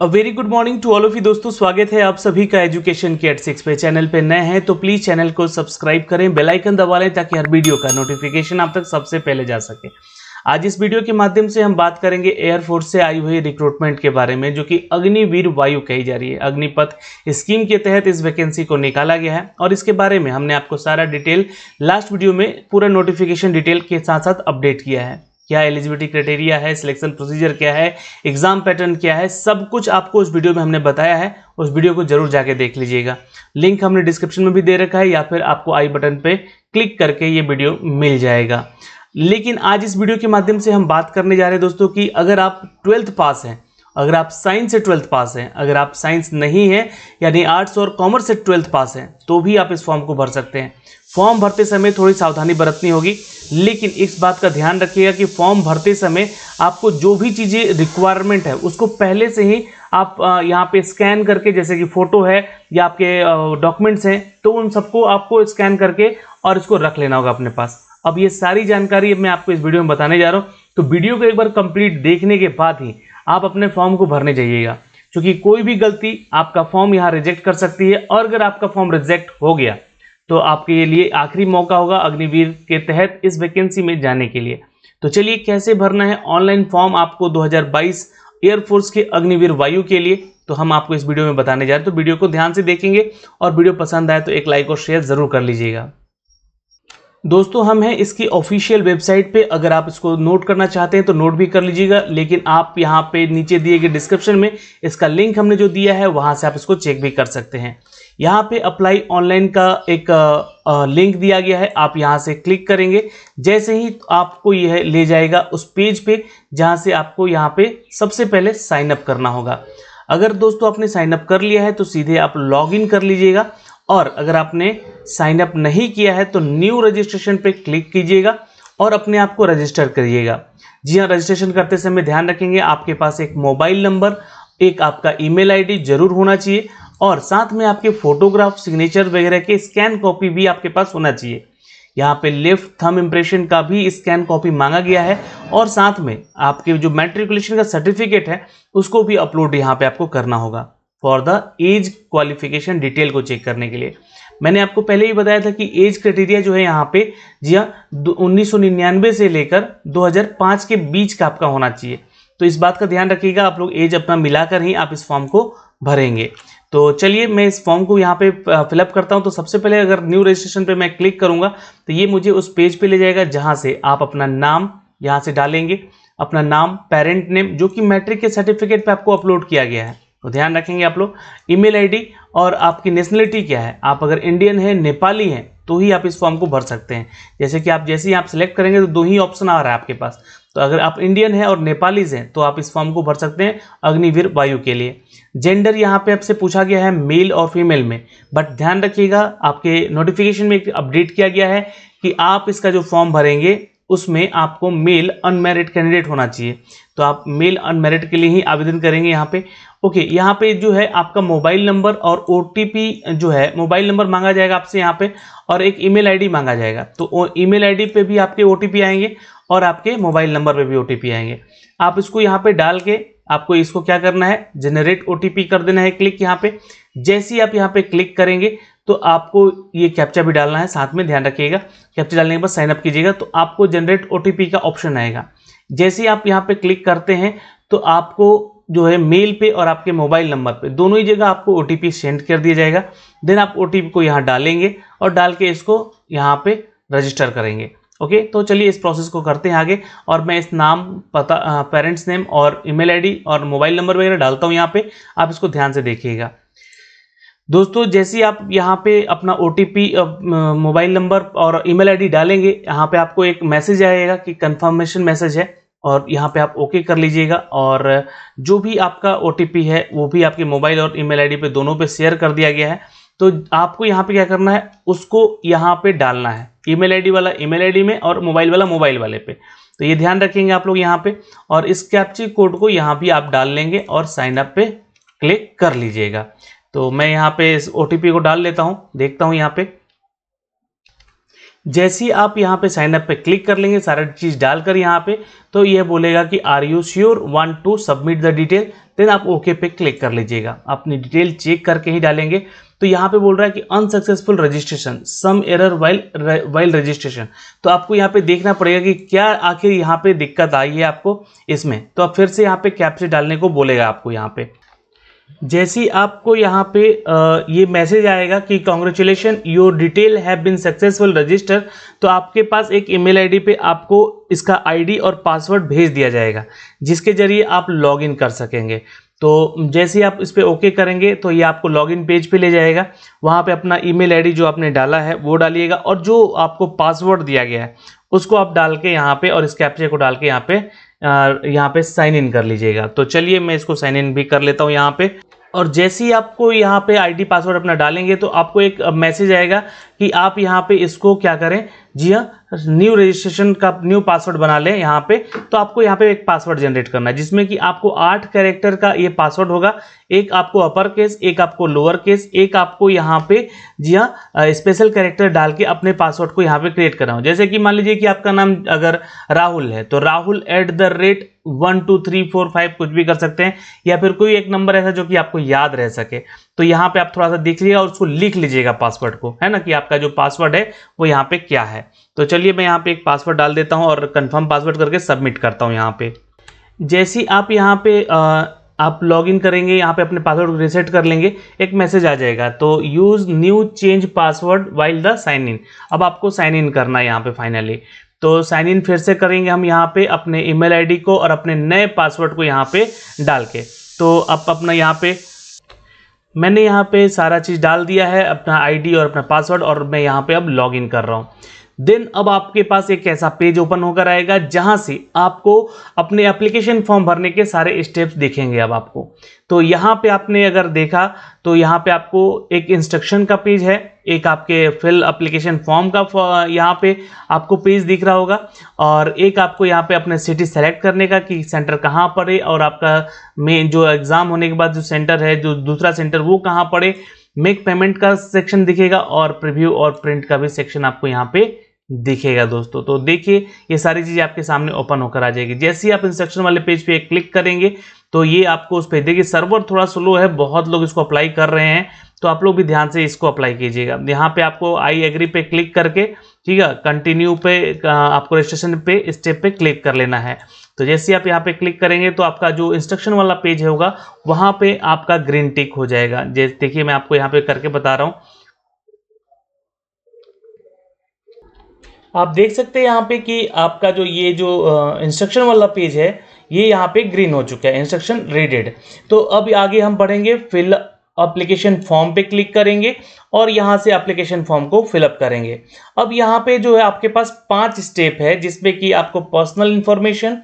A very good morning to all of you दोस्तों, स्वागत है आप सभी का एजुकेशन के एट 6 पे। चैनल पे नए हैं तो प्लीज़ चैनल को सब्सक्राइब करें, बेल आइकन दबा लें ताकि हर वीडियो का नोटिफिकेशन आप तक सबसे पहले जा सके। आज इस वीडियो के माध्यम से हम बात करेंगे एयरफोर्स से आई हुई रिक्रूटमेंट के बारे में, जो कि अग्निवीर वायु कही जा रही है। अग्निपथ स्कीम के तहत इस वैकेंसी को निकाला गया है और इसके बारे में हमने आपको सारा डिटेल लास्ट वीडियो में पूरा नोटिफिकेशन डिटेल के साथ साथ अपडेट किया है। क्या एलिजिबिलिटी क्राइटेरिया है, सिलेक्शन प्रोसीजर क्या है, एग्जाम पैटर्न क्या है, सब कुछ आपको उस वीडियो में हमने बताया है। उस वीडियो को जरूर जाके देख लीजिएगा। लिंक हमने डिस्क्रिप्शन में भी दे रखा है या फिर आपको आई बटन पे क्लिक करके ये वीडियो मिल जाएगा। लेकिन आज इस वीडियो के माध्यम से हम बात करने जा रहे हैं दोस्तों कि अगर आप 12th पास हैं, अगर आप साइंस से 12th पास हैं, अगर आप साइंस नहीं है यानी आर्ट्स और कॉमर्स से 12th पास हैं, तो भी आप इस फॉर्म को भर सकते हैं। फॉर्म भरते समय थोड़ी सावधानी बरतनी होगी, लेकिन इस बात का ध्यान रखिएगा कि फॉर्म भरते समय आपको जो भी चीज़ें रिक्वायरमेंट है उसको पहले से ही आप यहाँ पे स्कैन करके, जैसे कि फ़ोटो है या आपके डॉक्यूमेंट्स हैं, तो उन सबको आपको स्कैन करके और इसको रख लेना होगा अपने पास। अब ये सारी जानकारी मैं आपको इस वीडियो में बताने जा रहा हूँ, तो वीडियो को एक बार कंप्लीट देखने के बाद ही आप अपने फॉर्म को भरने जाइएगा, क्योंकि कोई भी गलती आपका फॉर्म यहाँ रिजेक्ट कर सकती है। और अगर आपका फॉर्म रिजेक्ट हो गया तो आपके लिए आखिरी मौका होगा अग्निवीर के तहत इस वैकेंसी में जाने के लिए। तो चलिए कैसे भरना है ऑनलाइन फॉर्म आपको 2022 एयरफोर्स के अग्निवीर वायु के लिए, तो हम आपको इस वीडियो में बताने जा रहे हैं। तो वीडियो को ध्यान से देखेंगे और वीडियो पसंद आए तो एक लाइक और शेयर जरूर कर लीजिएगा। दोस्तों हम हैं इसकी ऑफिशियल वेबसाइट पे, अगर आप इसको नोट करना चाहते हैं तो नोट भी कर लीजिएगा, लेकिन आप यहाँ पे नीचे दिए गए डिस्क्रिप्शन में इसका लिंक हमने जो दिया है वहाँ से आप इसको चेक भी कर सकते हैं। यहाँ पे अप्लाई ऑनलाइन का एक लिंक दिया गया है, आप यहाँ से क्लिक करेंगे, जैसे ही आपको यह ले जाएगा उस पेज पे जहाँ से आपको यहाँ पे सबसे पहले साइन अप करना होगा। अगर दोस्तों आपने साइन अप कर लिया है तो सीधे आप लॉग इन कर लीजिएगा, और अगर आपने साइन अप नहीं किया है तो न्यू रजिस्ट्रेशन पे क्लिक कीजिएगा और अपने आप को रजिस्टर करिएगा। जी हाँ, रजिस्ट्रेशन करते समय ध्यान रखेंगे आपके पास एक मोबाइल नंबर, एक आपका ईमेल आईडी जरूर होना चाहिए, और साथ में आपके फोटोग्राफ, सिग्नेचर वगैरह के स्कैन कॉपी भी आपके पास होना चाहिए। यहाँ पे लेफ्ट थंब इम्प्रेशन का भी स्कैन कॉपी मांगा गया है, और साथ में आपके जो मैट्रिकुलेशन का सर्टिफिकेट है उसको भी अपलोड यहाँ पे आपको करना होगा for the age qualification detail को चेक करने के लिए। मैंने आपको पहले ही बताया था कि एज क्राइटेरिया जो है यहाँ पे, जी हाँ, 1999 से लेकर 2005 के बीच का आपका होना चाहिए। तो इस बात का ध्यान रखिएगा, आप लोग एज अपना मिलाकर ही आप इस फॉर्म को भरेंगे। तो चलिए मैं इस फॉर्म को यहाँ पे फिलअप करता हूँ। तो सबसे पहले अगर न्यू रजिस्ट्रेशन पे मैं क्लिक करूँगा तो ये मुझे उस पेज पे ले जाएगा जहाँ से आप अपना नाम यहाँ से डालेंगे, अपना नाम, पेरेंट नेम जो कि मैट्रिक के सर्टिफिकेट पे आपको अपलोड किया गया है, तो ध्यान रखेंगे आप लोग। ईमेल आईडी और आपकी नेशनलिटी क्या है, आप अगर इंडियन है, नेपाली हैं, तो ही आप इस फॉर्म को भर सकते हैं। जैसे कि आप जैसे ही आप सिलेक्ट करेंगे तो दो ही ऑप्शन आ रहा है आपके पास, तो अगर आप इंडियन हैं और नेपालीज हैं तो आप इस फॉर्म को भर सकते हैं अग्निवीर वायु के लिए। जेंडर यहाँ पे आपसे पूछा गया है मेल और फीमेल में, बट ध्यान रखिएगा आपके नोटिफिकेशन में एक अपडेट किया गया है कि आप इसका जो फॉर्म भरेंगे उसमें आपको मेल अनमैरिड कैंडिडेट होना चाहिए, तो आप मेल अनमैरिड के लिए ही आवेदन करेंगे यहाँ पे। ओके, यहाँ पे जो है आपका मोबाइल नंबर और ओटीपी जो है, मोबाइल नंबर मांगा जाएगा आपसे यहाँ पे, और एक ईमेल आईडी मांगा जाएगा। तो ईमेल आईडी पे भी आपके ओटीपी आएंगे और आपके मोबाइल नंबर पे भी ओटीपी आएंगे। आप इसको यहाँ पे डाल के आपको इसको क्या करना है, जनरेट ओटीपी कर देना है क्लिक यहाँ पे। जैसे ही आप यहाँ पे क्लिक करेंगे तो आपको ये कैप्चा भी डालना है साथ में, ध्यान रखिएगा। कैप्चा डालने के बाद साइन अप कीजिएगा तो आपको जनरेट ओटीपी का ऑप्शन आएगा। जैसे ही आप यहाँ पे क्लिक करते हैं तो आपको जो है मेल पे और आपके मोबाइल नंबर पे दोनों ही जगह आपको ओटीपी सेंड कर दिया जाएगा। देन आप ओटीपी को यहाँ डालेंगे और डाल के इसको यहाँ पे रजिस्टर करेंगे। ओके, तो चलिए इस प्रोसेस को करते हैं आगे, और मैं इस नाम, पता, पेरेंट्स नेम और ईमेल आईडी और मोबाइल नंबर वगैरह डालता हूँ यहाँ पे। आप इसको ध्यान से देखिएगा दोस्तों। जैसे ही आप यहाँ पे अपना ओटीपी, मोबाइल नंबर और ईमेल आईडी डालेंगे, यहाँ पे आपको एक मैसेज आएगा कि कंफर्मेशन मैसेज है, और यहाँ पे आप ओके कर लीजिएगा। और जो भी आपका ओटीपी है वो भी आपके मोबाइल और ईमेल आईडी पे दोनों पे शेयर कर दिया गया है। तो आपको यहाँ पे क्या करना है, उसको यहाँ पे डालना है, ईमेल आईडी वाला ईमेल आईडी में और मोबाइल वाला मोबाइल वाले पे। तो ये ध्यान रखेंगे आप लोग यहाँ पे, और इस कैप्चा कोड को यहाँ भी आप डाल लेंगे और साइन अप पे क्लिक कर लीजिएगा। तो मैं यहाँ पे इस ओटीपी को डाल लेता हूँ, देखता हूँ यहाँ पे जैसे ही आप यहाँ पे साइन अप पे क्लिक कर लेंगे सारा चीज़ डालकर यहाँ पे, तो ये बोलेगा कि are you sure want to submit the detail, then आप ओके पे क्लिक कर लीजिएगा। अपनी डिटेल चेक करके ही डालेंगे। तो यहाँ पे बोल रहा है कि unsuccessful registration, some error while registration. तो आपको यहाँ पे देखना पड़ेगा कि क्या आखिर यहाँ पे दिक्कत आई है आपको इसमें। तो अब फिर से यहाँ पे कैप्चा डालने को बोलेगा आपको। यहाँ पे जैसे ही आपको यहाँ पे ये मैसेज आएगा कि congratulation your detail have been successful register, तो आपके पास एक ईमेल आईडी पे आपको इसका आईडी और पासवर्ड भेज दिया जाएगा, जिसके जरिए आप लॉगिन कर सकेंगे। तो जैसे ही आप इस पे ओके करेंगे तो ये आपको लॉगिन पेज पे ले जाएगा। वहाँ पे अपना ईमेल आईडी जो आपने डाला है वो डालिएगा, और जो आपको पासवर्ड दिया गया है उसको आप डाल के यहाँ पे, और इस कैप्चा को डाल के यहाँ पे साइन इन कर लीजिएगा। तो चलिए मैं इसको साइन इन भी कर लेता हूँ यहाँ पे। और जैसे ही आपको यहाँ पे आईडी पासवर्ड अपना डालेंगे तो आपको एक मैसेज आएगा कि आप यहाँ पे इसको क्या करें, जी हाँ, न्यू रजिस्ट्रेशन का न्यू पासवर्ड बना लें यहाँ पे। तो आपको यहाँ पे एक पासवर्ड जनरेट करना है, जिसमें कि आपको 8 कैरेक्टर का ये पासवर्ड होगा। एक आपको अपर केस, एक आपको लोअर केस, एक आपको यहाँ पे जी हाँ स्पेशल कैरेक्टर डाल के अपने पासवर्ड को यहाँ पे क्रिएट करना हो। जैसे कि मान लीजिए कि आपका नाम अगर राहुल है तो राहुल @1 2 3 4 5 कुछ भी कर सकते हैं, या फिर कोई एक नंबर ऐसा जो कि आपको याद रह सके। तो यहाँ पे आप थोड़ा सा देख लीजिएगा और उसको लिख लीजिएगा पासवर्ड को, है ना, कि आपका जो पासवर्ड है वो यहाँ पे क्या है। तो चलिए मैं यहाँ पे एक पासवर्ड डाल देता हूँ और कंफर्म पासवर्ड करके सबमिट करता हूँ यहाँ पे। जैसे ही आप यहाँ पे आप लॉगिन करेंगे, यहाँ पे अपने पासवर्ड रिसेट कर लेंगे, एक मैसेज आ जाएगा, तो use new change password while the sign in. अब आपको साइन इन करना है यहाँ पे फाइनली। तो साइन इन फिर से करेंगे हम यहाँ पे अपने ईमेल आईडी को और अपने नए पासवर्ड को यहाँ पे डाल के। तो अब अपना यहाँ पे मैंने यहाँ पे सारा चीज़ डाल दिया है, अपना आईडी और अपना पासवर्ड, और मैं यहाँ पे अब लॉगिन कर रहा हूँ। देन अब आपके पास एक ऐसा पेज ओपन होकर आएगा जहां से आपको अपने एप्लीकेशन फॉर्म भरने के सारे स्टेप्स दिखेंगे अब आपको। तो यहाँ पे आपने अगर देखा तो यहाँ पे आपको एक इंस्ट्रक्शन का पेज है, एक आपके फिल एप्लीकेशन फॉर्म का यहाँ पे आपको पेज दिख रहा होगा, और एक आपको यहाँ पे अपने सिटी सेलेक्ट करने का कि सेंटर कहाँ पड़े, और आपका मेन जो एग्जाम होने के बाद जो सेंटर है, जो दूसरा सेंटर वो कहाँ पड़े। मेक पेमेंट का सेक्शन दिखेगा और प्रीव्यू और प्रिंट का भी सेक्शन आपको यहाँ पे दिखेगा दोस्तों। तो देखिए ये सारी चीज़ें आपके सामने ओपन होकर आ जाएगी। जैसे ही आप इंस्ट्रक्शन वाले पेज पे क्लिक करेंगे तो ये आपको उस पे देखिए, सर्वर थोड़ा स्लो है, बहुत लोग इसको अप्लाई कर रहे हैं, तो आप लोग भी ध्यान से इसको अप्लाई कीजिएगा। यहाँ पे आपको आई एग्री पे क्लिक करके, ठीक है, कंटिन्यू पे आपको रजिस्ट्रेशन पे स्टेप पे क्लिक कर लेना है। तो जैसे ही आप यहाँ पे क्लिक करेंगे तो आपका जो इंस्ट्रक्शन वाला पेज होगा वहाँ पे आपका ग्रीन टिक हो जाएगा। जैसे देखिए मैं आपको यहाँ पे करके बता रहा हूँ, आप देख सकते हैं यहाँ पे कि आपका जो ये जो इंस्ट्रक्शन वाला पेज है ये यहाँ पे ग्रीन हो चुका है, इंस्ट्रक्शन रीडेड। तो अब आगे हम बढ़ेंगे, फिल एप्लीकेशन फॉर्म पे क्लिक करेंगे और यहाँ से एप्लीकेशन फॉर्म को फिलअप करेंगे। अब यहाँ पे जो है आपके पास 5 स्टेप है, जिसमें कि आपको personal information,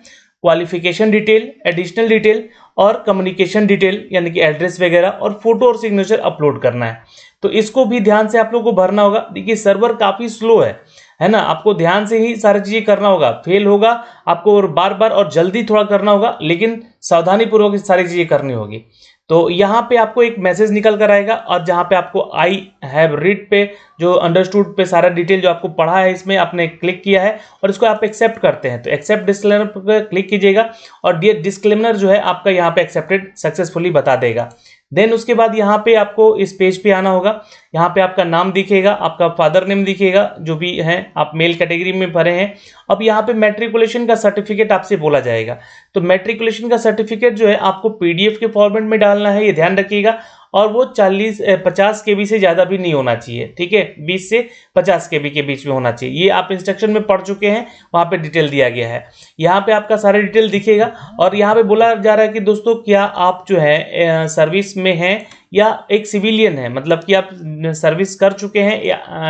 qualification detail, additional detail और कम्युनिकेशन डिटेल यानी कि एड्रेस वगैरह, और फोटो और सिग्नेचर अपलोड करना है। तो इसको भी ध्यान से आप लोग को भरना होगा। देखिए सर्वर काफ़ी स्लो है ना, आपको ध्यान से ही सारी चीज़ें करना होगा। फेल होगा आपको बार बार और जल्दी थोड़ा करना होगा, लेकिन सावधानी पूर्वक सारी चीज़ें करनी होगी। तो यहाँ पे आपको एक मैसेज निकल कर आएगा, और जहाँ पे आपको आई हैव रीड पे जो अंडरस्टूड पे सारा डिटेल जो आपको पढ़ा है इसमें आपने क्लिक किया है और इसको आप एक्सेप्ट करते हैं, तो एक्सेप्ट डिस्क्लेमर पर क्लिक कीजिएगा और डिस्क्लेमर जो है आपका यहाँ पे एक्सेप्टेड सक्सेसफुली बता देगा। देन उसके बाद यहाँ पे आपको इस पेज पे आना होगा। यहाँ पे आपका नाम दिखेगा, आपका फादर नेम दिखेगा, जो भी है आप मेल कैटेगरी में भरे हैं। अब यहाँ पे मैट्रिकुलेशन का सर्टिफिकेट आपसे बोला जाएगा, तो मैट्रिकुलेशन का सर्टिफिकेट जो है आपको पीडीएफ के फॉर्मेट में डालना है, ये ध्यान रखिएगा। और वो 50 केबी से ज़्यादा भी नहीं होना चाहिए, ठीक है, 20 से 50 केबी के बीच में होना चाहिए। ये आप इंस्ट्रक्शन में पढ़ चुके हैं, वहाँ पे डिटेल दिया गया है। यहाँ पे आपका सारा डिटेल दिखेगा और यहाँ पे बोला जा रहा है कि दोस्तों क्या आप जो है सर्विस में हैं या एक सिविलियन है, मतलब कि आप सर्विस कर चुके हैं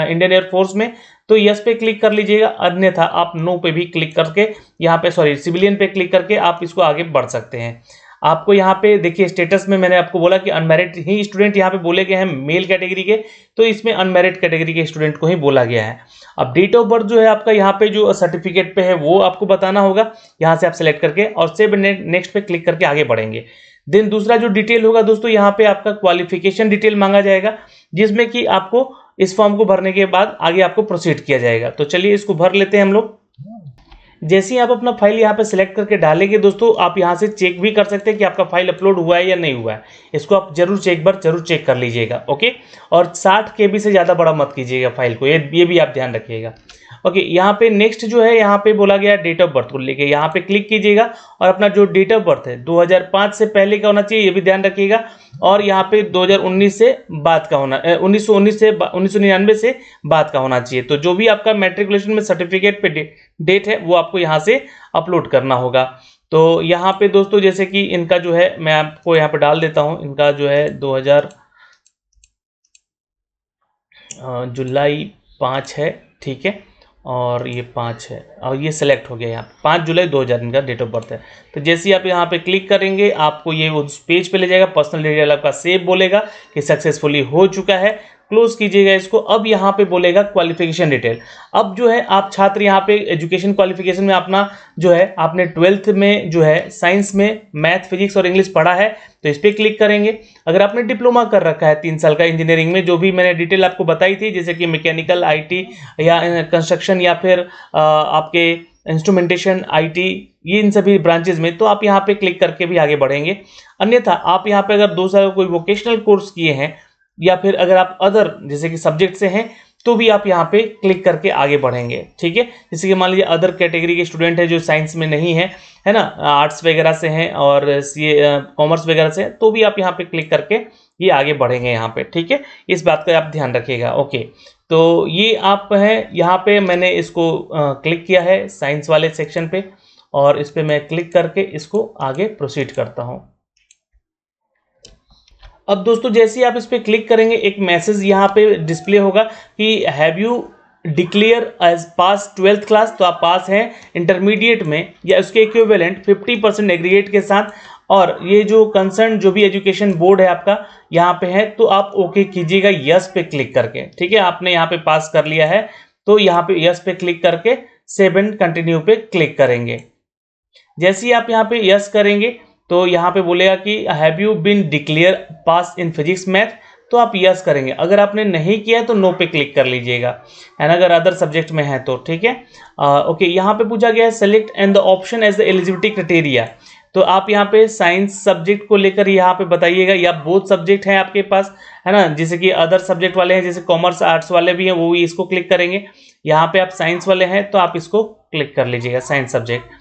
इंडियन एयरफोर्स में, तो यस पे क्लिक कर लीजिएगा, अन्यथा आप नो पे भी क्लिक करके यहाँ पे सिविलियन पे क्लिक करके आप इसको आगे बढ़ सकते हैं। आपको यहाँ पे देखिए स्टेटस में मैंने आपको बोला कि अनमैरिड ही स्टूडेंट यहाँ पे बोले गए हैं मेल कैटेगरी के, तो इसमें अनमैरिड कैटेगरी के स्टूडेंट को ही बोला गया है। अब डेट ऑफ बर्थ जो है आपका यहाँ पे जो सर्टिफिकेट पे है वो आपको बताना होगा, यहाँ से आप सेलेक्ट करके और सेव नेक्स्ट पे क्लिक करके आगे बढ़ेंगे। देन दूसरा जो डिटेल होगा दोस्तों, यहाँ पे आपका क्वालिफिकेशन डिटेल मांगा जाएगा, जिसमें कि आपको इस फॉर्म को भरने के बाद आगे आपको प्रोसीड किया जाएगा। तो चलिए इसको भर लेते हैं हम लोग। जैसे ही आप अपना फाइल यहाँ पे सिलेक्ट करके डालेंगे दोस्तों, आप यहाँ से चेक भी कर सकते हैं कि आपका फाइल अपलोड हुआ है या नहीं हुआ है। इसको आप जरूर चेक कर लीजिएगा। ओके, और 60 KB से ज़्यादा बड़ा मत कीजिएगा फाइल को, ये भी आप ध्यान रखिएगा। ओके, यहाँ पे नेक्स्ट जो है, यहाँ पे बोला गया डेट ऑफ बर्थ को लेके, यहाँ पे क्लिक कीजिएगा और अपना जो डेट ऑफ बर्थ है 2005 से पहले का होना चाहिए, ये भी ध्यान रखिएगा। और यहाँ पे 2019 से बाद का होना, 1999 से बाद का होना चाहिए। तो जो भी आपका मैट्रिकुलेशन में सर्टिफिकेट पे डेट है वो आपको यहाँ से अपलोड करना होगा। तो यहाँ पे दोस्तों जैसे कि इनका जो है, मैं आपको यहाँ पे डाल देता हूँ, इनका जो है 2000 जुलाई 5 है, ठीक है, और ये 5 है और ये सिलेक्ट हो गया। यहाँ 5 जुलाई 2000 इनका डेट ऑफ बर्थ है। तो जैसे ही आप यहाँ पे क्लिक करेंगे आपको ये उस पेज पे ले जाएगा। पर्सनल डिटेल आपका सेव बोलेगा कि सक्सेसफुली हो चुका है, क्लोज कीजिएगा इसको। अब यहाँ पे बोलेगा क्वालिफिकेशन डिटेल। अब जो है आप छात्र यहाँ पे एजुकेशन क्वालिफिकेशन में अपना जो है, आपने 12th में जो है साइंस में मैथ, फिजिक्स और इंग्लिश पढ़ा है तो इस पर क्लिक करेंगे। अगर आपने डिप्लोमा कर रखा है 3 साल का इंजीनियरिंग में, जो भी मैंने डिटेल आपको बताई थी, जैसे कि मैकेनिकल, IT या कंस्ट्रक्शन या फिर आपके इंस्ट्रूमेंटेशन, IT, ये इन सभी ब्रांचेज में, तो आप यहाँ पे क्लिक करके भी आगे बढ़ेंगे। अन्यथा आप यहाँ पे अगर 2 साल का कोई वोकेशनल कोर्स किए हैं या फिर अगर आप अदर जैसे कि सब्जेक्ट से हैं तो भी आप यहाँ पे क्लिक करके आगे बढ़ेंगे, ठीक है। जैसे कि मान लीजिए अदर कैटेगरी के स्टूडेंट है जो साइंस में नहीं है ना, आर्ट्स वगैरह से हैं और कॉमर्स वगैरह से हैं, तो भी आप यहाँ पे क्लिक करके ये आगे बढ़ेंगे यहाँ पे, ठीक है। इस बात का आप ध्यान रखिएगा। ओके, तो ये आप हैं, यहाँ पे मैंने इसको क्लिक किया है साइंस वाले सेक्शन पे और इस पर मैं क्लिक करके इसको आगे प्रोसीड करता हूँ। अब दोस्तों जैसे ही आप इस पर क्लिक करेंगे एक मैसेज यहाँ पे डिस्प्ले होगा कि have you declare as pass 12th class. तो आप पास हैं इंटरमीडिएट में या उसके इक्विवेलेंट 50% एग्रीगेट के साथ, और ये जो कंसर्न जो भी एजुकेशन बोर्ड है आपका यहाँ पे है, तो आप ओके कीजिएगा यस पे क्लिक करके, ठीक है। आपने यहाँ पे पास कर लिया है तो यहाँ पे यस पे क्लिक करके सेव एंड कंटिन्यू पे क्लिक करेंगे। जैसे ही आप यहाँ पे यस करेंगे तो यहाँ पे बोलेगा कि have you been declare pass in physics math, तो आप यस करेंगे। अगर आपने नहीं किया है तो नो पे क्लिक कर लीजिएगा, एंड अगर अदर सब्जेक्ट में है तो, ठीक है। ओके, यहाँ पे पूछा गया है select and the option as the eligibility criteria. तो आप यहाँ पे साइंस सब्जेक्ट को लेकर यहाँ पे बताइएगा, या बोथ सब्जेक्ट हैं आपके पास, है ना, जैसे कि अदर सब्जेक्ट वाले हैं, जैसे कॉमर्स आर्ट्स वाले भी हैं, वो भी इसको क्लिक करेंगे। यहाँ पे आप साइंस वाले हैं तो आप इसको क्लिक कर लीजिएगा, science subject.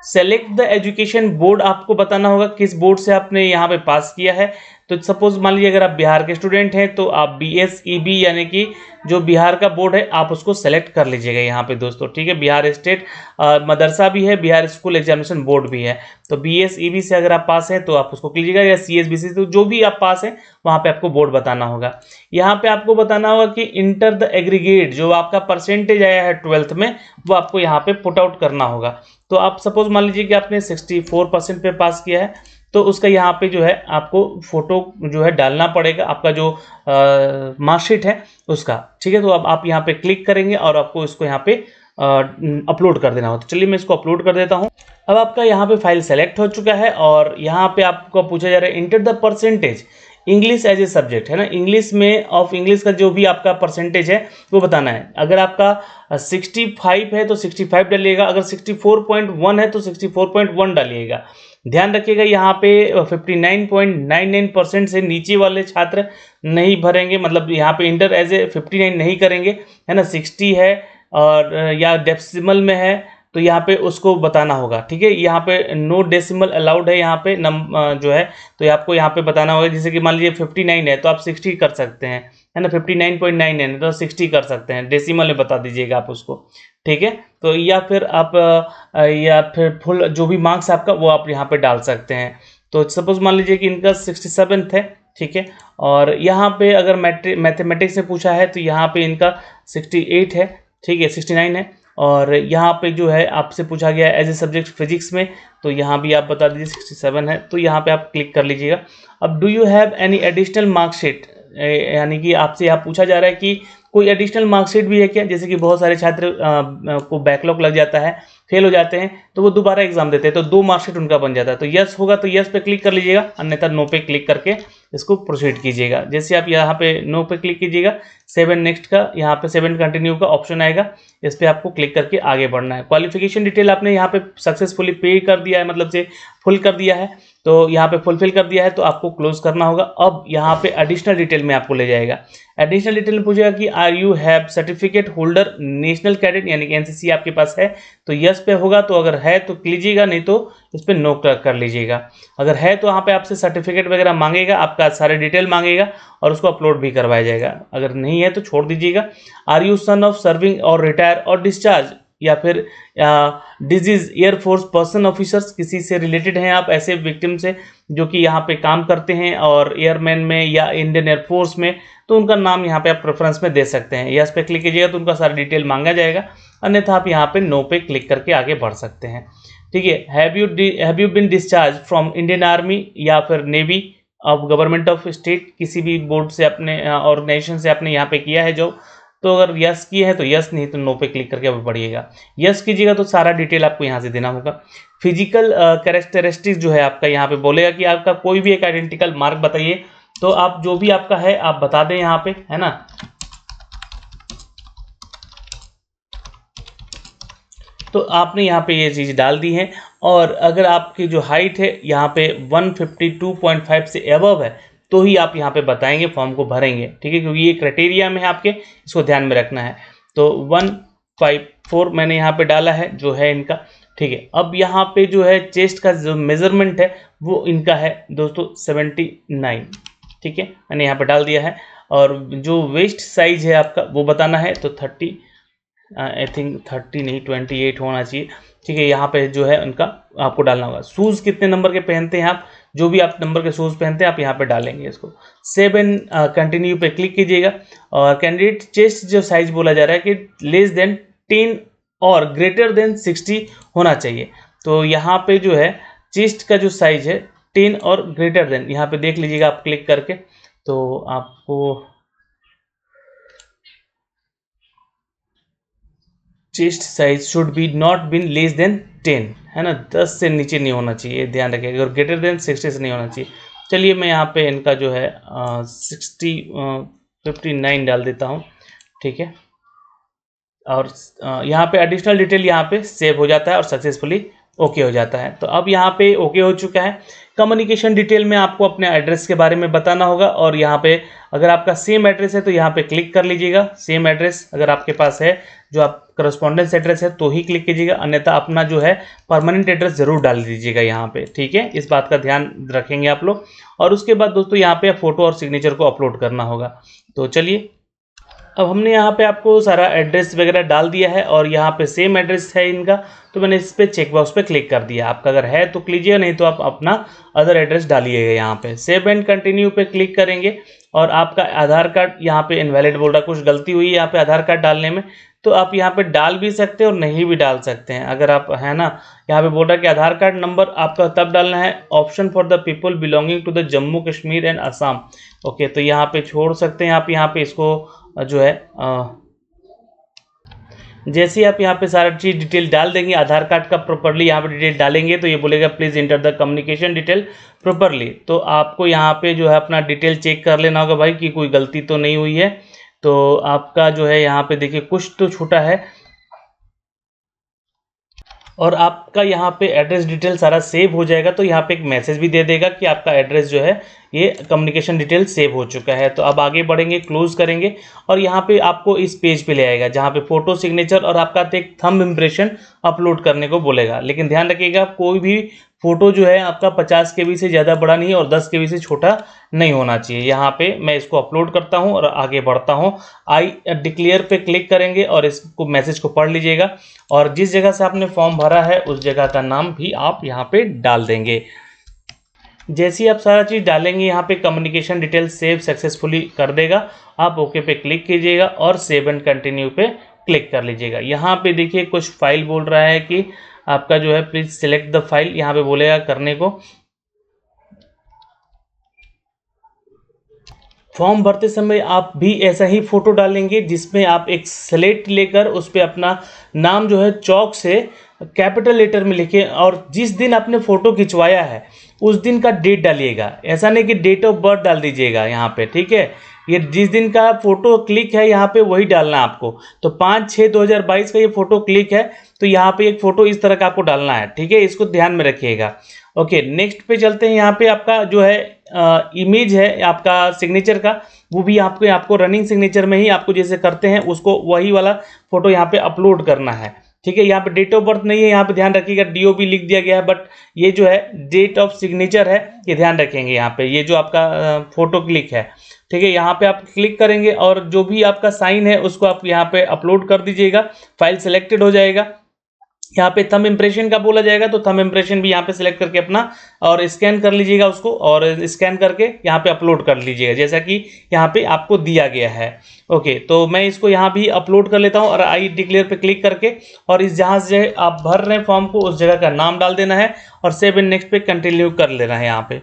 Select the education board, आपको बताना होगा किस बोर्ड से आपने यहाँ पे पास किया है। तो सपोज मान लीजिए अगर आप बिहार के स्टूडेंट हैं तो आप BSEB यानी कि जो बिहार का बोर्ड है आप उसको सेलेक्ट कर लीजिएगा यहाँ पे दोस्तों, ठीक है। बिहार स्टेट मदरसा भी है, बिहार स्कूल एग्जामिनेशन बोर्ड भी है। तो BSEB से अगर आप पास हैं तो आप उसको कीजिएगा, या CSBC, तो जो भी आप पास हैं वहाँ पे आपको बोर्ड बताना होगा। यहाँ पे आपको बताना होगा कि इंटर द एग्रीगेट, जो आपका परसेंटेज आया है 12th में वो आपको यहाँ पे पुट आउट करना होगा। तो आप सपोज मान लीजिए कि आपने 64% पे पास किया है तो उसका यहाँ पे जो है आपको फोटो जो है डालना पड़ेगा, आपका जो मार्कशीट है उसका, ठीक है। तो अब आप यहाँ पे क्लिक करेंगे और आपको इसको यहाँ पे अपलोड कर देना हो। तो चलिए मैं इसको अपलोड कर देता हूँ। अब आपका यहाँ पे फाइल सेलेक्ट हो चुका है और यहाँ पे आपको पूछा जा रहा है enter the percentage English as a subject, है ना। इंग्लिश में ऑफ इंग्लिश का जो भी आपका परसेंटेज है वो बताना है। अगर आपका 65 है तो 65 डालिएगा, अगर 64.1 है तो 64.1 डालिएगा। ध्यान रखिएगा यहाँ पे 59.99% से नीचे वाले छात्र नहीं भरेंगे, मतलब यहाँ पे इंटर एज ए 59 नहीं करेंगे, है ना। 60 है और या डेसिमल में है तो यहाँ पे उसको बताना होगा, ठीक है। यहाँ पे नो डेसिमल अलाउड है, यहाँ पे जो है तो आपको यहाँ पे बताना होगा। जैसे कि मान लीजिए 59 है तो आप 60 कर सकते हैं, है ना। 59.9 है तो 60 कर सकते हैं, डेसिमल में बता दीजिएगा आप उसको, ठीक है। तो या फिर फुल जो भी मार्क्स आपका वो आप यहाँ पे डाल सकते हैं। तो सपोज मान लीजिए कि इनका 67 है, ठीक है। और यहाँ पे अगर मैथमेटिक्स से पूछा है तो यहाँ पे इनका 68 है, ठीक है, 69 है। और यहाँ पे जो है आपसे पूछा गया है एज ए सब्जेक्ट फिजिक्स में, तो यहाँ भी आप बता दीजिए 67 है, तो यहाँ पे आप क्लिक कर लीजिएगा। अब do you have any additional marksheet, यानी कि आपसे यहाँ पूछा जा रहा है कि कोई एडिशनल मार्कशीट भी है क्या। जैसे कि बहुत सारे छात्र को बैकलॉग लग जाता है, फेल हो जाते हैं तो वो दोबारा एग्जाम देते हैं, तो 2 मार्कशीट उनका बन जाता है। तो यस होगा तो यस पे क्लिक कर लीजिएगा, अन्यथा नो पे क्लिक करके इसको प्रोसीड कीजिएगा। जैसे आप यहाँ पे नो पे क्लिक कीजिएगा, 7 नेक्स्ट का यहाँ पे 7 कंटिन्यू का ऑप्शन आएगा, इस पर आपको क्लिक करके आगे बढ़ना है। क्वालिफिकेशन डिटेल आपने यहाँ पे सक्सेसफुली पे कर दिया है, मतलब से फुल कर दिया है, तो यहाँ पे फुलफिल कर दिया है, तो आपको क्लोज करना होगा। अब यहाँ पे एडिशनल डिटेल में आपको ले जाएगा। एडिशनल डिटेल में पूछेगा कि are you have certificate holder national cadet, यानी कि एनसीसी आपके पास है तो यस पे होगा, तो अगर है तो लीजिएगा, नहीं तो इस पर नो कर लीजिएगा। अगर है तो यहाँ पे आपसे सर्टिफिकेट वगैरह मांगेगा, आपका सारे डिटेल मांगेगा और उसको अपलोड भी करवाया जाएगा। अगर नहीं है तो छोड़ दीजिएगा। Are you son of serving और रिटायर और डिस्चार्ज, या फिर डिजीज एयरफोर्स पर्सन ऑफिसर्स, किसी से रिलेटेड हैं आप, ऐसे विक्टिम से जो कि यहाँ पे काम करते हैं और एयरमैन में या इंडियन एयरफोर्स में, तो उनका नाम यहाँ पे आप प्रेफरेंस में दे सकते हैं। यस पे क्लिक कीजिएगा तो उनका सारा डिटेल मांगा जाएगा, अन्यथा आप यहाँ पे नो पे क्लिक करके आगे बढ़ सकते हैं। ठीक है। Have you been discharge from Indian army या फिर navy of government of state, किसी भी बोर्ड से अपने ऑर्गेनाइजेशन से आपने यहाँ पे किया है जो, तो अगर यस की है तो यस, नहीं तो नो पे क्लिक करके अब बढ़िएगा। यस कीजिएगा तो सारा डिटेल आपको यहाँ से देना होगा। फिजिकल कैरेक्टरिस्टिक्स जो है आपका, यहाँ पे बोलेगा कि आपका कोई भी एक आइडेंटिकल मार्क बताइए, तो आप जो भी आपका है आप बता दें यहाँ पे, है ना। तो आपने यहाँ पे ये चीज़ डाल दी है। और अगर आपकी जो हाइट है यहाँ पे 152.5 से एबव है तो ही आप यहाँ पे बताएंगे, फॉर्म को भरेंगे। ठीक है, क्योंकि ये क्राइटेरिया में है आपके, इसको ध्यान में रखना है। तो 154 मैंने यहाँ पे डाला है जो है इनका। ठीक है, अब यहाँ पे जो है चेस्ट का जो मेजरमेंट है वो इनका है दोस्तों 79। ठीक है, मैंने यहाँ पे डाल दिया है। और जो वेस्ट साइज है आपका वो बताना है, तो 30, आई थिंक 30 नहीं 28 होना चाहिए। ठीक है, यहाँ पे जो है उनका आपको डालना होगा। शूज़ कितने नंबर के पहनते हैं आप, जो भी आप नंबर के शूज़ पहनते हैं आप यहाँ पे डालेंगे इसको। 7 कंटिन्यू पे क्लिक कीजिएगा। और कैंडिडेट चेस्ट जो साइज बोला जा रहा है कि लेस देन 10 और ग्रेटर देन 60 होना चाहिए। तो यहाँ पे जो है चेस्ट का जो साइज है 10 और ग्रेटर देन, यहाँ पे देख लीजिएगा आप क्लिक करके, तो आपको chest size should be not been less than 10, है ना, 10 से नीचे नहीं होना चाहिए, ध्यान रखिएगा। और ग्रेटर देन 60 से नहीं होना चाहिए। चलिए मैं यहाँ पे इनका जो है 59 डाल देता हूँ। ठीक है, और यहाँ पे एडिशनल डिटेल यहाँ पे सेव हो जाता है और सक्सेसफुली ओके हो जाता है। तो अब यहाँ पे ओके हो चुका है। कम्युनिकेशन डिटेल में आपको अपने एड्रेस के बारे में बताना होगा, और यहाँ पे अगर आपका सेम एड्रेस है तो यहाँ पे क्लिक कर लीजिएगा। सेम एड्रेस अगर आपके पास है, जो आप करस्पॉन्डेंस एड्रेस है, तो ही क्लिक कीजिएगा, अन्यथा अपना जो है परमानेंट एड्रेस जरूर डाल दीजिएगा यहाँ पे। ठीक है, इस बात का ध्यान रखेंगे आप लोग। और उसके बाद दोस्तों यहाँ पे फोटो और सिग्नेचर को अपलोड करना होगा। तो चलिए, अब हमने यहाँ पे आपको सारा एड्रेस वगैरह डाल दिया है और यहाँ पे सेम एड्रेस है इनका, तो मैंने इस पे चेक बॉक्स पे क्लिक कर दिया। आपका अगर है तो कीजिएगा, नहीं तो आप अपना अदर एड्रेस डालिएगा। यहाँ पे सेव एंड कंटिन्यू पे क्लिक करेंगे और आपका आधार कार्ड यहाँ पे इनवैलिड बोल रहा है, कुछ गलती हुई है यहाँ पे आधार कार्ड डालने में, तो आप यहाँ पे डाल भी सकते हैं और नहीं भी डाल सकते हैं। अगर आप, है ना, यहाँ पे बोल रहा है कि आधार कार्ड नंबर आपका तब डालना है option for the people belonging to the Jammu Kashmir and Assam. Okay, तो यहाँ पे छोड़ सकते हैं आप। यहाँ पे इसको जो है जैसे आप यहाँ पे सारा चीज़ डिटेल डाल देंगे, आधार कार्ड का प्रॉपरली यहाँ पे डिटेल डालेंगे, तो ये बोलेगा please enter the communication detail properly. तो आपको यहाँ पे जो है अपना डिटेल चेक कर लेना होगा भाई कि कोई गलती तो नहीं हुई है। तो आपका जो है यहाँ पे देखिए कुछ तो छूटा है, और आपका यहाँ पे एड्रेस डिटेल सारा सेव हो जाएगा। तो यहाँ पे एक मैसेज भी दे देगा कि आपका एड्रेस जो है ये कम्युनिकेशन डिटेल सेव हो चुका है। तो अब आगे बढ़ेंगे, क्लोज करेंगे, और यहाँ पे आपको इस पेज पे ले आएगा जहाँ पे फोटो, सिग्नेचर और आपका एक थंब इम्प्रेशन अपलोड करने को बोलेगा। लेकिन ध्यान रखिएगा कोई भी फोटो जो है आपका 50 KB से ज़्यादा बड़ा नहीं और 10 KB से छोटा नहीं होना चाहिए। यहाँ पे मैं इसको अपलोड करता हूँ और आगे बढ़ता हूँ। आई डिक्लेयर पे क्लिक करेंगे और इसको मैसेज को पढ़ लीजिएगा, और जिस जगह से आपने फॉर्म भरा है उस जगह का नाम भी आप यहाँ पे डाल देंगे। जैसे ही आप सारा चीज़ डालेंगे यहाँ पे कम्युनिकेशन डिटेल सेव सक्सेसफुली कर देगा। आप ओके पे क्लिक कीजिएगा और सेव एंड कंटिन्यू पे क्लिक कर लीजिएगा। यहाँ पे देखिए कुछ फाइल बोल रहा है कि आपका जो है प्लीज सिलेक्ट द फाइल, यहाँ पे बोलेगा करने को। फॉर्म भरते समय आप भी ऐसा ही फ़ोटो डालेंगे जिसमें आप एक स्लेट लेकर उस पर अपना नाम जो है चौक से कैपिटल लेटर में लिखें, और जिस दिन आपने फ़ोटो खिंचवाया है उस दिन का डेट डालिएगा। ऐसा नहीं कि डेट ऑफ बर्थ डाल दीजिएगा यहाँ पे, ठीक है। ये जिस दिन का फ़ोटो क्लिक है यहाँ पे वही डालना है आपको। तो 5/6/2022 का ये फ़ोटो क्लिक है, तो यहाँ पे एक फ़ोटो इस तरह का आपको डालना है, ठीक है। इसको ध्यान में रखिएगा। ओके, नेक्स्ट पे चलते हैं। यहाँ पे आपका जो है इमेज है आपका सिग्नेचर का, वो भी आपको रनिंग सिग्नेचर में ही आपको जैसे करते हैं उसको वही वाला फ़ोटो यहाँ पे अपलोड करना है, ठीक है। यहाँ पे डेट ऑफ बर्थ नहीं है, यहाँ पे ध्यान रखिएगा, DOB लिख दिया गया है, बट ये जो है डेट ऑफ सिग्नेचर है, ये ध्यान रखेंगे। यहाँ पे ये जो आपका फोटो क्लिक है, ठीक है, यहाँ पे आप क्लिक करेंगे और जो भी आपका साइन है उसको आप यहाँ पे अपलोड कर दीजिएगा। फाइल सेलेक्टेड हो जाएगा। यहाँ पे थंब इम्प्रेशन का बोला जाएगा, तो थंब इम्प्रेशन भी यहाँ पे सिलेक्ट करके अपना और स्कैन कर लीजिएगा उसको, और स्कैन करके यहाँ पे अपलोड कर लीजिएगा जैसा कि यहाँ पे आपको दिया गया है। ओके, तो मैं इसको यहाँ भी अपलोड कर लेता हूँ और आई डिक्लेयर पे क्लिक करके, और इस जहाँ से आप भर रहे हैं फॉर्म को उस जगह का नाम डाल देना है और सेव एंड नेक्स्ट पे कंटिन्यू कर लेना है। यहाँ पे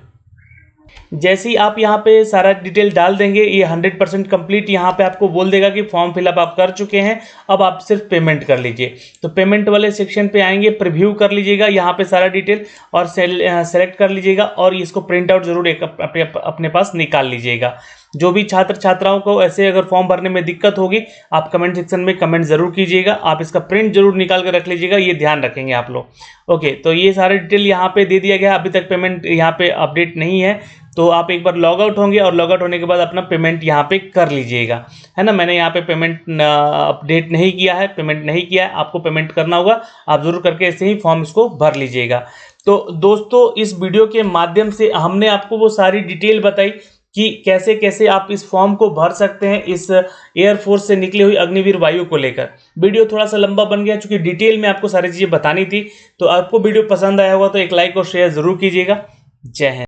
जैसे ही आप यहाँ पे सारा डिटेल डाल देंगे, ये 100% कंप्लीट यहाँ पे आपको बोल देगा कि फॉर्म फिलअप आप कर चुके हैं, अब आप सिर्फ पेमेंट कर लीजिए। तो पेमेंट वाले सेक्शन पे आएंगे, प्रीव्यू कर लीजिएगा यहाँ पे सारा डिटेल और सेलेक्ट कर लीजिएगा, और इसको प्रिंट आउट जरूर एक अपने पास निकाल लीजिएगा। जो भी छात्र छात्राओं को ऐसे अगर फॉर्म भरने में दिक्कत होगी, आप कमेंट सेक्शन में कमेंट जरूर कीजिएगा। आप इसका प्रिंट जरूर निकाल कर रख लीजिएगा, ये ध्यान रखेंगे आप लोग। ओके, तो ये सारे डिटेल यहाँ पे दे दिया गया। अभी तक पेमेंट यहाँ पे अपडेट नहीं है, तो आप एक बार लॉग आउट होंगे और लॉग आउट होने के बाद अपना पेमेंट यहाँ पे कर लीजिएगा, है ना। मैंने यहाँ पे पेमेंट अपडेट नहीं किया है, पेमेंट नहीं किया है, आपको पेमेंट करना होगा। आप जरूर करके ऐसे ही फॉर्म इसको भर लीजिएगा। तो दोस्तों, इस वीडियो के माध्यम से हमने आपको वो सारी डिटेल बताई कि कैसे कैसे आप इस फॉर्म को भर सकते हैं इस एयरफोर्स से निकली हुई अग्निवीर वायु को लेकर। वीडियो थोड़ा सा लंबा बन गया क्योंकि डिटेल में आपको सारी चीज़ें बतानी थी। तो आपको वीडियो पसंद आया होगा तो एक लाइक और शेयर जरूर कीजिएगा। जय हिंद।